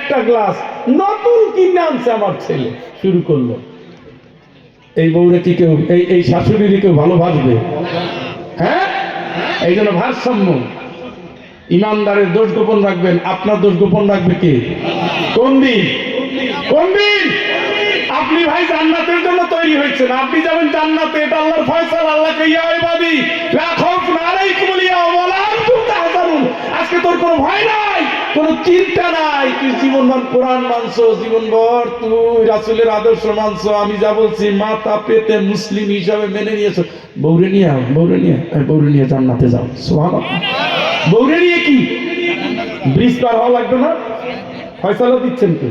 একটা গ্লাস নতুন কিনে আনছে আমার ছেলে, শুরু করলো। এই বউরে কি কেউ, এই শাশুড়ির কেউ ভালোবাসবে? হ্যাঁ, এই জন্য ভারসাম্য। ইমানদারের দোষ গোপন রাখবেন, আপনার দোষ গোপন রাখবে কে? কোন দিন? কোন দিন? আপনি ভাই জান্নাতের জন্য তৈরি হয়েছেন, আপনি যাবেন জান্নাতে, এটা আল্লাহর ফয়সালা। আল্লাহকে ইয়া ইবাদি লা খাউফুন আলাইকুমুল ইয়াওম ওয়া লা আনতুম তাহজানুন। আজকে তোর কোনো ভয় নাই, কোনো চিন্তা নাই, তুই জীবনভর কোরআন মানছো, জীবনভর তুই রাসূলের আদর্শ মানছো, আমি যা বলছি মাথা পেতে মুসলিম হিসাবে মেনে নিয়েছো। বউরে নিয়ে জান্নাতে যাও। সুবহানাল্লাহ। বউরে নিয়ে কি ব্রিজ পার হওয়া লাগবে না? ফয়সালা দিচ্ছেন তো।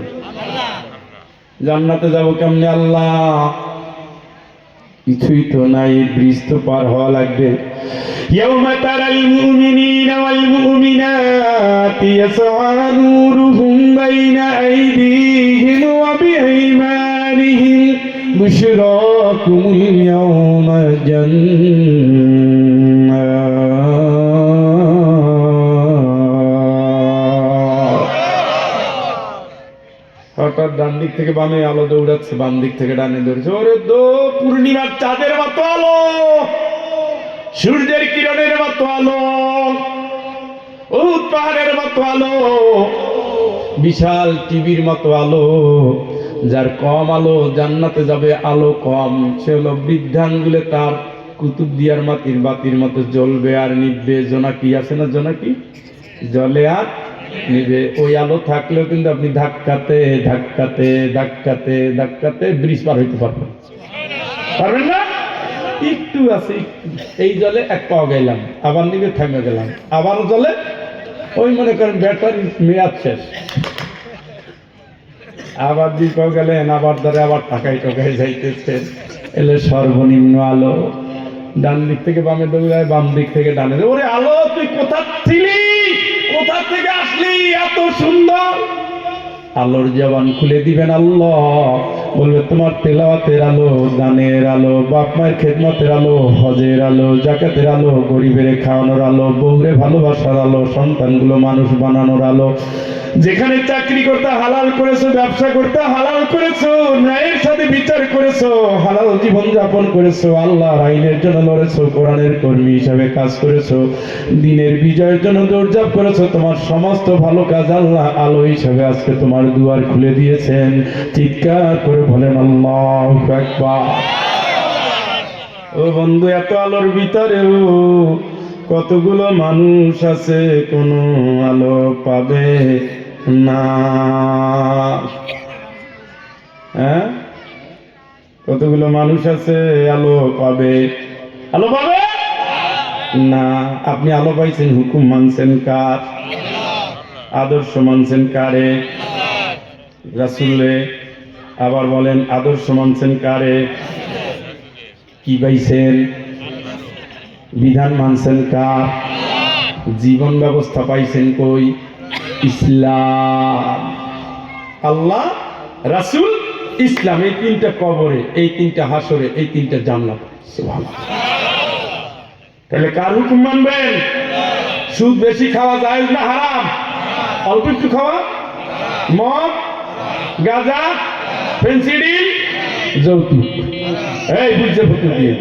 জান্নাতে যাবো কেমনে আল্লাহ? কিছুই তো নাই, ব্রিজ তো পার হওয়া লাগবে। ইয়াউমা তারাল মুমিনিনা ওয়াল মুমিনাতি ইয়াসআ নূরুহুম বাইনা আইদিহিম ওয়া বিআইমানিহিম বুশরাকুমুল ইয়াওমা হঠাৎ ডান দিক থেকে বামে আলো দৌড়াচ্ছে, বাম দিক থেকে ডানে দৌড়ছে। ওরে দো, পূর্ণিমার চাঁদের মতো আলো, সূর্যের কিরণের মতো আলো, উহুদ পাহাড়ের মতো আলো, বিশাল টিভির মতো আলো। যার কম আলো, জান্নাতে যাবে আলো কম, সে হলো বৃদ্ধাঙ্গুলে তার কুতুবদিয়ার মাটির বাতির মতো জ্বলবে আর নিভবে। জোনাকি আছে না, জোনাকি জ্বলে আর নিবে। ওই আলো থাকলেও কিন্তু আপনি ধাক্কাতে ধাক্কাতে ধাক্কাতে ধাক্কাতে ব্রিজ পার হইতে পারবেন না। একটু আছে, এই জলে এক পাও গেলাম, আবার নিবে থেমে গেলাম, আবার জলে ওই মনে করেন ব্যাটারি মেয়াদ শেষ, আবার দুই পাও গেলেন, আবার ধরে আবার টাকায় যাইতেছে। এলে সর্বনিম্ন আলো, ডান দিক থেকে বামে দৌড়ায়, বাম দিক থেকে ডানে। ওরে আলো, তুই কোথা ছিলি, কোথা থেকে আসলি এত সুন্দর? আলোর জবান খুলে দিবেন আল্লাহ, বলবে তোমার তেলাওয়াতের আলো, দানের আলো, বাপ মায়ের খেদমতের আলো, হজের আলো, জাকাতের আলো, গরিবের খাওয়ানোর আলো, বউরে ভালোবাসার আলো, সন্তানগুলো মানুষ বানানোর আলো। যেখানে চাকরি করতে হালাল করেছো, ব্যবসা করতে হালাল করেছো, ন্যায়ের সাথে বিচার করেছো, হালাল জীবন যাপন করেছো, আল্লাহর আইনের জন্য লড়েছো, কোরআনের কর্মী হিসাবে কাজ করেছো, দিনের বিজয়ের জন্য দৌড়ঝাঁপ করেছো, তোমার সমস্ত ভালো কাজ আল্লাহ আলো হিসাবে আজকে তোমার দুয়ার খুলে দিয়েছেন। চিৎকার করে বলেন আল্লাহু আকবার। ও বন্ধু, এত আলোর ভিতরেও কতগুলো মানুষ আছে কোনো আলো পাবে না। হ্যাঁ, কতগুলো মানুষ আছে আলো পাবে না। আপনি আলো পাইছেন, হুকুম মানছেন কার? আদর্শ মানছেন কারে? রাসূলে। আবার বলেন, আদর্শ মানছেন কারে? কি পাইছেন? বিধান মানছেন কার? জীবন ব্যবস্থা পাইছেন কই? ইসলাম। আল্লাহ, রাসূল, ইসলাম। এই তিনটা কবরে, এই তিনটা হাসরে, এই তিনটা জান্নাত। সুবহানাল্লাহ। তাহলে কার হুকুম মানবেন? সুদ বেশি খাওয়া জায়েজ না হারাম? অল্প একটু খাওয়া? মদ, গাঁজা, ফেন্সিডিল, যৌতুক, এই বুঝছে ফতুর দিয়ে।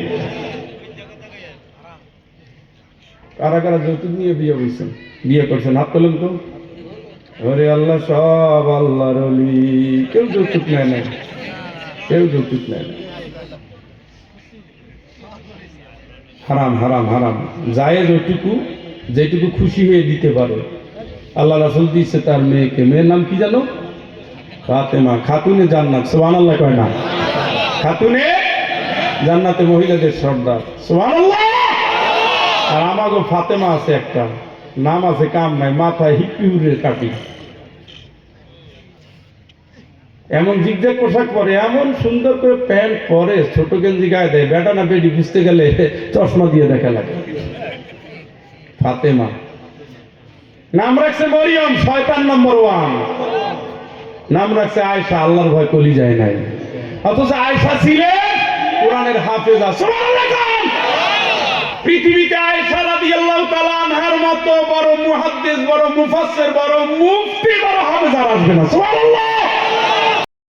কারা কারা যৌতুক নিয়ে বিয়ে করছেন, বিয়ে করছেন? হাত তোলেন তো। ওরে আল্লাহ, সব আল্লাহর ওলি। কেউ যৌতুক নেয় না, কেউ যৌতুক নেয় না। হারাম হারাম হারাম। জায়েজ ওইটুকু যেটুকু খুশি হয়ে দিতে পারে। আল্লাহ রাসূল দিচ্ছে তার মেয়েকে, মেয়ের নাম কি জানো? ফাতেমা। খাতুনে জান্নাত। সুবহানাল্লাহ কয় না? খাতুনে জান্নাতে মহিলাদের সর্দার। সুবহানাল্লাহ। আর আমাগো ফাতেমা আছে একটা, নাম আছে কাম নাই, মাথায় হিপ্পিউরের কাটি, এমন জিগজ্যাগ পোশাক পরে, এমন সুন্দর করে প্যান্ট পরে, ছোট গেঞ্জি গায়ে দেয়, বেটা না বেডি বুঝতে গেলে চশমা দিয়ে দেখা লাগে। ফাতেমা। নাম রাখছে মরিয়ম, শয়তান নম্বর 1। নাম রাখছে আয়েশা, আল্লাহর ভয় কলি যায় নাই। অথচ আয়েশা ছিলেন কোরআনের হাফেজা। সুবহানাল্লাহ। পৃথিবীতে আয়েশা রাদিয়াল্লাহু তাআলা আনহার মতো বড় মুহাদ্দিস, বড় মুফাসসির, বড় মুফতি, বড় হাফেজ আর আসবে না। সুবহানাল্লাহ।